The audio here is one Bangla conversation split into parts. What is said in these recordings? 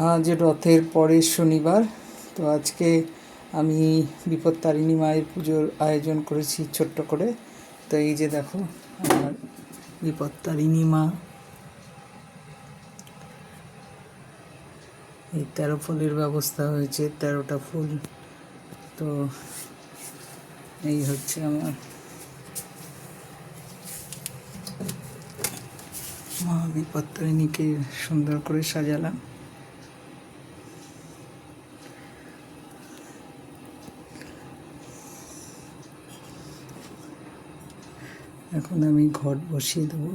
আজ রথের পরের শনিবার। তো আজকে আমি বিপত্তারিণী মায়ের পুজোর আয়োজন করেছি ছোট্ট করে। তো এই যে দেখো আমার বিপত্তারিণী মা, এই 13 ফুলের ব্যবস্থা হয়েছে, 13টা ফুল। তো এই হচ্ছে আমার মা বিপত্তারিণীকে সুন্দর করে সাজালাম। এখন আমি ঘট বসিয়ে দেবো।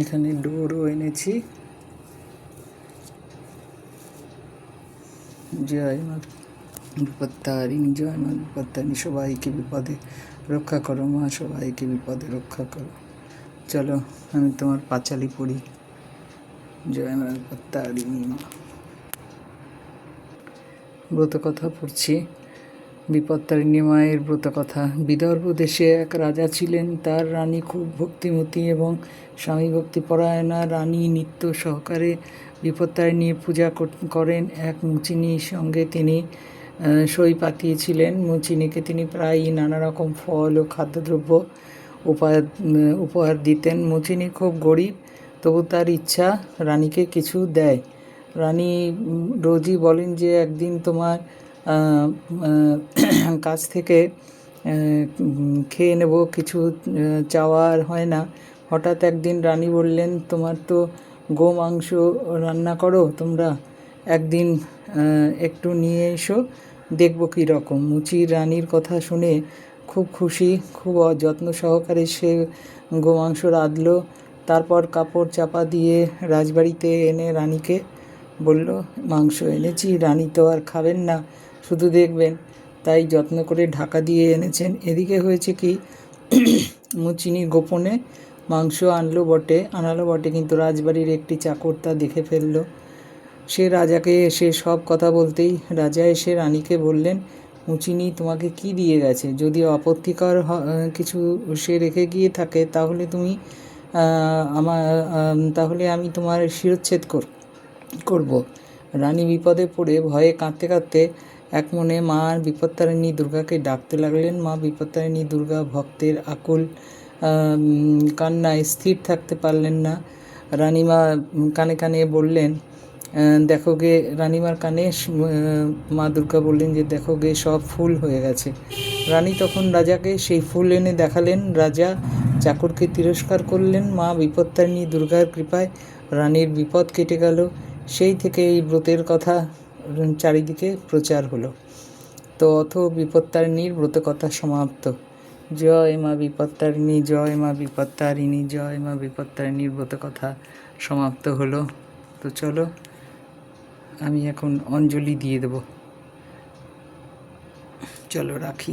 এখানে ডোরও এনেছি। জয় মা বিপত্তারিণী, জয় মা বিপত্তারিণী, সবাইকে বিপদে রক্ষা করো মা, সবাইকে বিপদে রক্ষা করো। চলো আমি তোমার পাঁচালি পড়ি। জয় মা বিপত্তারিণী মা। ব্রতকথা পড়ছি। বিপত্তারিণী মায়ের ব্রতকথা। বিদর্ভ দেশে এক রাজা ছিলেন। তার রানী খুব ভক্তিমতী এবং স্বামী ভক্তিপরায়ণা। রানী নিত্য সহকারে বিপত্তারিণীর পূজা করেন। এক মুচিনীর সঙ্গে তিনি সই পাতিয়েছিলেন। মুচিনীকে তিনি প্রায়ই নানা রকম ফল ও খাদ্যদ্রব্য উপহার দিতেন। মুচিনী খুব গরিব, তবু তার ইচ্ছা রানীকে কিছু দেয়। রানী রোজই বলেন যে একদিন তোমার কাছ থেকে খেয়ে নেব, কিছু চাওয়ার হয় না। হঠাৎ একদিন রানী বললেন, তোমার তো গোমাংস রান্না করো তোমরা, একদিন একটু নিয়ে এসো, দেখব কী রকম। মুচি রানীর কথা শুনে খুব খুশি, খুব যত্ন সহকারে সে গোমাংস রাঁধল। তারপর কাপড় চাপা দিয়ে রাজবাড়িতে এনে রানীকে বলল, মাংস এনেছি, রানী তো আর খাবেন না, শুধু দেখবেন, তাই যত্ন করে ঢাকা দিয়ে এনেছেন। এদিকে হয়েছে কি, মুচিনি গোপনে মাংস আনালো বটে, কিন্তু রাজবাড়ির একটি চাকর তা দেখে ফেলল। সে রাজাকে এসে সব কথা বলতেই রাজা এসে রানীকে বললেন, মুচিনি তোমাকে কি দিয়ে গেছে? যদি আপত্তিকর কিছু সে রেখে গিয়ে থাকে তাহলে তাহলে আমি তোমার শিরচ্ছেদ করব। রানী বিপদে পড়ে ভয়ে কাঁদতে কাঁদতে এক মনে মা বিপত্তারিণী দুর্গাকে ডাকতে লাগলেন। মা বিপত্তারিণী দুর্গা ভক্তের আকুল কান্নায় স্থির থাকতে পারলেন না। রানীমা কানে কানে বললেন, দেখো গে, রানীমার কানে মা দুর্গা বললেন যে দেখো গে, সব ফুল হয়ে গেছে। রানী তখন রাজাকে সেই ফুল এনে দেখালেন। রাজা চাকরকে তিরস্কার করলেন। মা বিপত্তারিণী দুর্গার কৃপায় রানীর বিপদ কেটে গেল। সেই থেকে এই ব্রতের কথা চারিদিকে প্রচার হলো। তো বিপত্তারিণীর ব্রতকথা সমাপ্ত। জয় মা বিপত্তারিণী, জয় মা বিপত্তারিণী, জয় মা বিপত্তারিণীর ব্রতকথা সমাপ্ত হলো। তো চলো আমি এখন অঞ্জলি দিয়ে দেব। চলো রাখি।